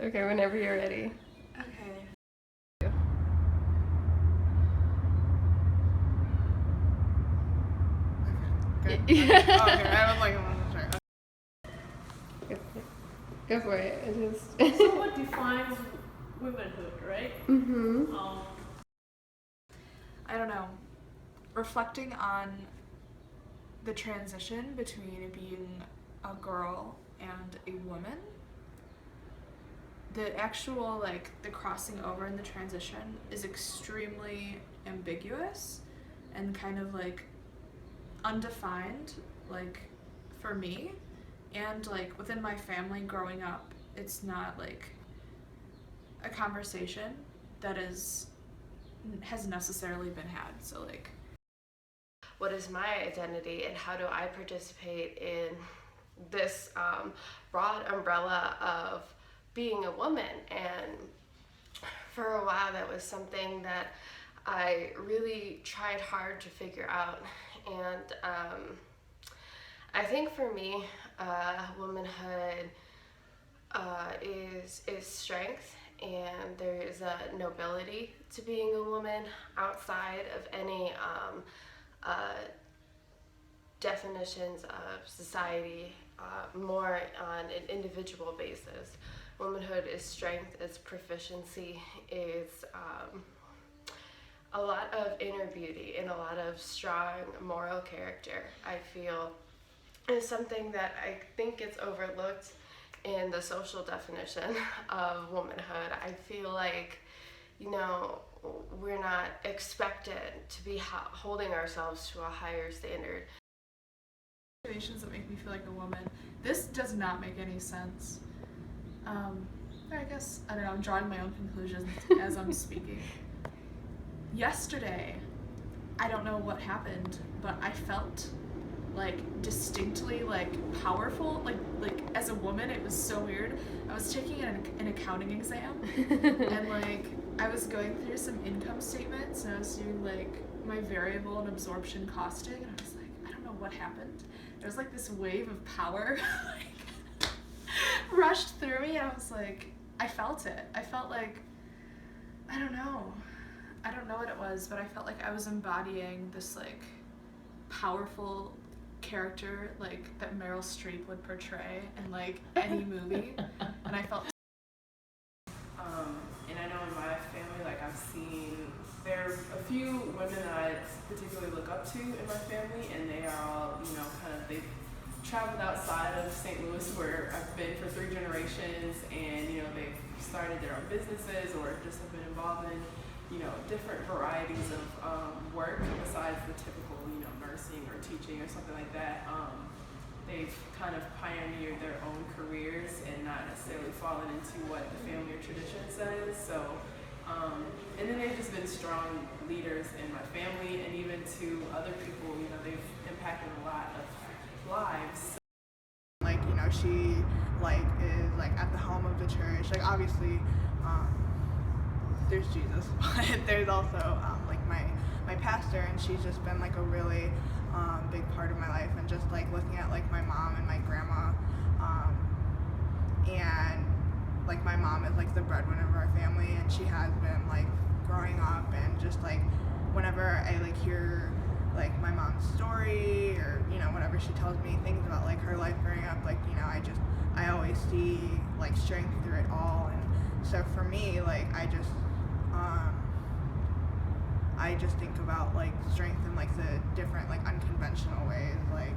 Okay, whenever you're ready. Okay. Good. Okay. Okay. I was like, I'm sure. Go for it. So what defines womanhood, right? I don't know. Reflecting on the transition between being a girl and a woman, the actual, like, the crossing over and the transition is extremely ambiguous and kind of, like, undefined, like, for me. And, like, within my family growing up, it's not, like, a conversation that has necessarily been had. So, like, what is my identity and how do I participate in this broad umbrella of being a woman? And for a while that was something that I really tried hard to figure out. And I think for me, womanhood is strength, and there is a nobility to being a woman outside of any definitions of society, more on an individual basis. Womanhood is strength, it's proficiency, it's a lot of inner beauty and a lot of strong moral character, I feel, is something that I think gets overlooked in the social definition of womanhood. I feel like, we're not expected to be holding ourselves to a higher standard. Situations that make me feel like a woman. This does not make any sense. I guess, I don't know, I'm drawing my own conclusions as I'm speaking. Yesterday, I don't know what happened, but I felt like distinctly like powerful, like as a woman. It was so weird. I was taking an accounting exam and like I was going through some income statements and I was doing like my variable and absorption costing, and I was like, I don't know what happened. There was like this wave of power like rushed through me, and I was like, I felt it. I felt like, I don't know what it was, but I felt like I was embodying this like powerful character like that Meryl Streep would portray in like any movie. And I felt and I know in my family, like I've seen there's a few women that I particularly look up to in my family, and they are all, they've traveled outside of St. Louis, where I've been for 3 generations, and they've started their own businesses or just have been involved in different varieties of work besides the typical nursing or teaching or something like that. They've kind of pioneered their own careers and not necessarily fallen into what the family or tradition says. So, and then they've just been strong leaders in my family, and even to other people, they've impacted a lot of lives. like, she like is like at the helm of the church. Like obviously, there's Jesus, but there's also like my pastor, and she's just been like a really big part of my life. And just like looking at like my mom and my grandma, and like my mom is like the breadwinner of our family, and she has been like growing up. And just like whenever I like hear like my mom's story, or whenever she tells me things about like her life growing up, like I always see like strength through it all. And so for me, like I just think about like strength in like the different like unconventional ways, like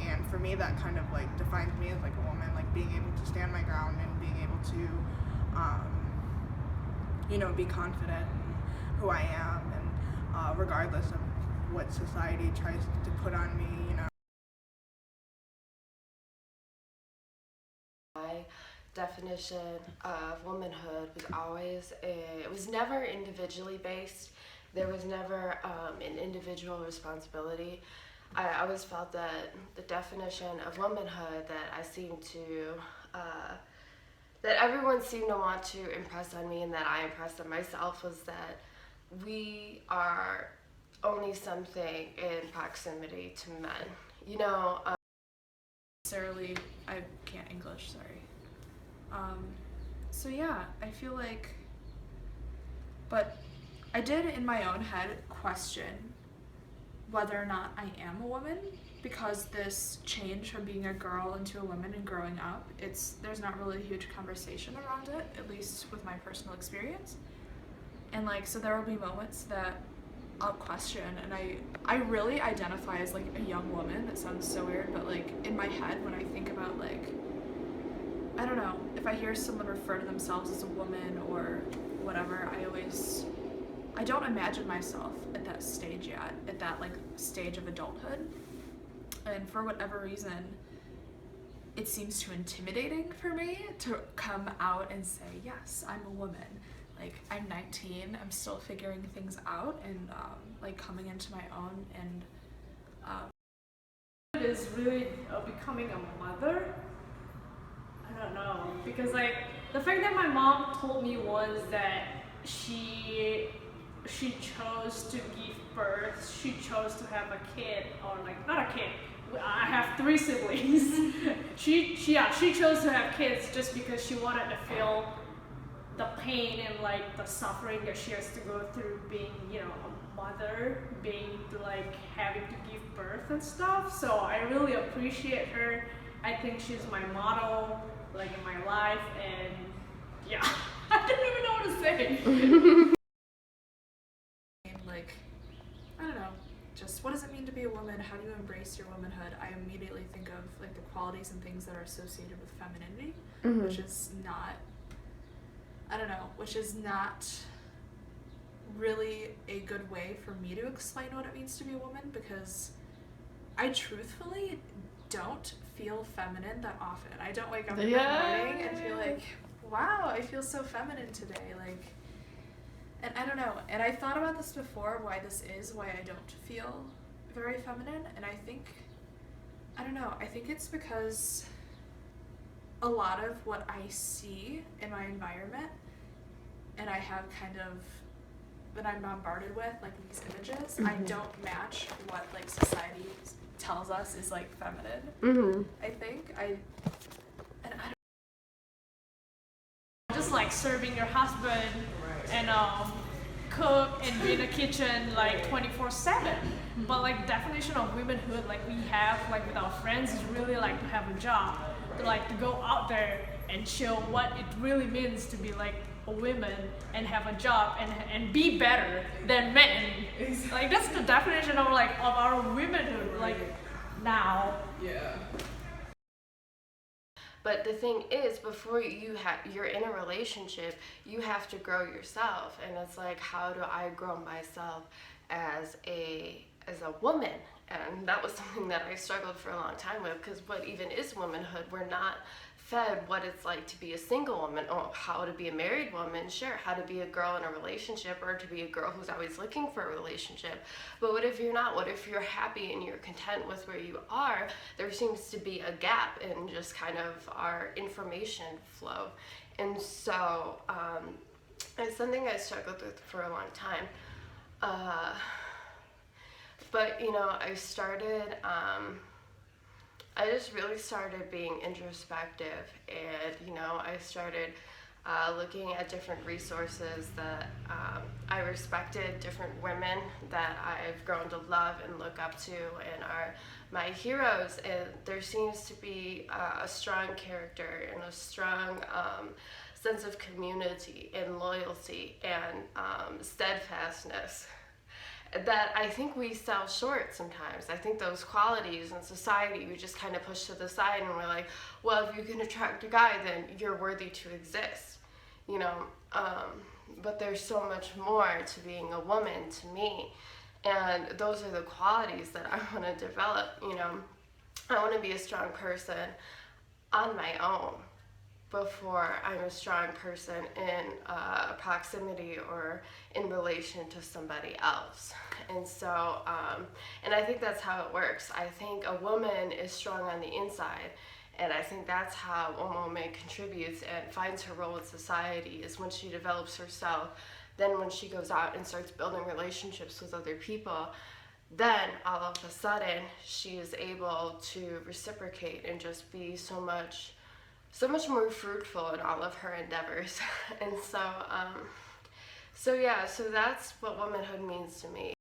and for me that kind of like defines me as like a woman, like being able to stand my ground and being able to be confident in who I am, and regardless of what society tries to put on me, My definition of womanhood was always, it was never individually based. There was never an individual responsibility. I always felt that the definition of womanhood that I seemed to, that everyone seemed to want to impress on me, and that I impressed on myself, was that we are only something in proximity to men. necessarily, I can't English, sorry. So yeah, I feel like, but I did in my own head question whether or not I am a woman, because this change from being a girl into a woman and growing up, there's not really a huge conversation around it, at least with my personal experience. And like, so there will be moments that I'll question, and I really identify as like a young woman. That sounds so weird, but like in my head when I think about like, I don't know, if I hear someone refer to themselves as a woman or whatever, I don't imagine myself at that stage yet, at that like stage of adulthood. And for whatever reason, it seems too intimidating for me to come out and say, yes, I'm a woman. Like, I'm 19, I'm still figuring things out and like coming into my own, and It is really becoming a mother. I don't know, because like the fact that my mom told me was that she chose to give birth, she chose to have a kid, or like not a kid. I have 3 siblings. she chose to have kids just because she wanted to feel the pain and like the suffering that she has to go through being, you know, a mother, being like having to give birth and stuff. So I really appreciate her. I think she's my model, like in my life, and yeah, I don't even know what to say. like, I don't know, just what does it mean to be a woman? How do you embrace your womanhood? I immediately think of like the qualities and things that are associated with femininity, which is not, I don't know, which is not really a good way for me to explain what it means to be a woman, because I truthfully don't feel feminine that often. I don't wake up in the morning and feel like, wow, I feel so feminine today. Like, and I don't know. And I thought about this before, why this is, why I don't feel very feminine. And I think, I don't know, I think it's because a lot of what I see in my environment, and I have kind of, that I'm bombarded with, like these images, I don't match what like society tells us is like feminine. I think Just like serving your husband and cook and be in the kitchen like 24/7. But like definition of womanhood like we have like with our friends is really like to have a job, to go out there and show what it really means to be like a woman and have a job and be better than men. Like that's the definition of like of our womanhood like now. Yeah. But the thing is, before you're in a relationship, you have to grow yourself, and it's like, how do I grow myself as a woman? And that was something that I struggled for a long time with, because what even is womanhood? We're not fed what it's like to be a single woman, or how to be a married woman, sure, how to be a girl in a relationship, or to be a girl who's always looking for a relationship. But what if you're not? What if you're happy and you're content with where you are? There seems to be a gap in just kind of our information flow. And so it's something I struggled with for a long time. But you know, I just really started being introspective, and you know, I started looking at different resources that I respected, different women that I've grown to love and look up to and are my heroes. And there seems to be a strong character and a strong sense of community and loyalty and steadfastness that I think we sell short sometimes. I think those qualities in society we just kind of push to the side, and we're like, well, if you can attract a guy, then you're worthy to exist, you know. But there's so much more to being a woman to me, and those are the qualities that I want to develop. You know, I want to be a strong person on my own before I'm a strong person in proximity or in relation to somebody else. And so, and I think that's how it works. I think a woman is strong on the inside, and I think that's how a woman contributes and finds her role in society, is when she develops herself. Then when she goes out and starts building relationships with other people, then all of a sudden she is able to reciprocate and just be so much so much more fruitful in all of her endeavors. And so, so yeah, so that's what womanhood means to me.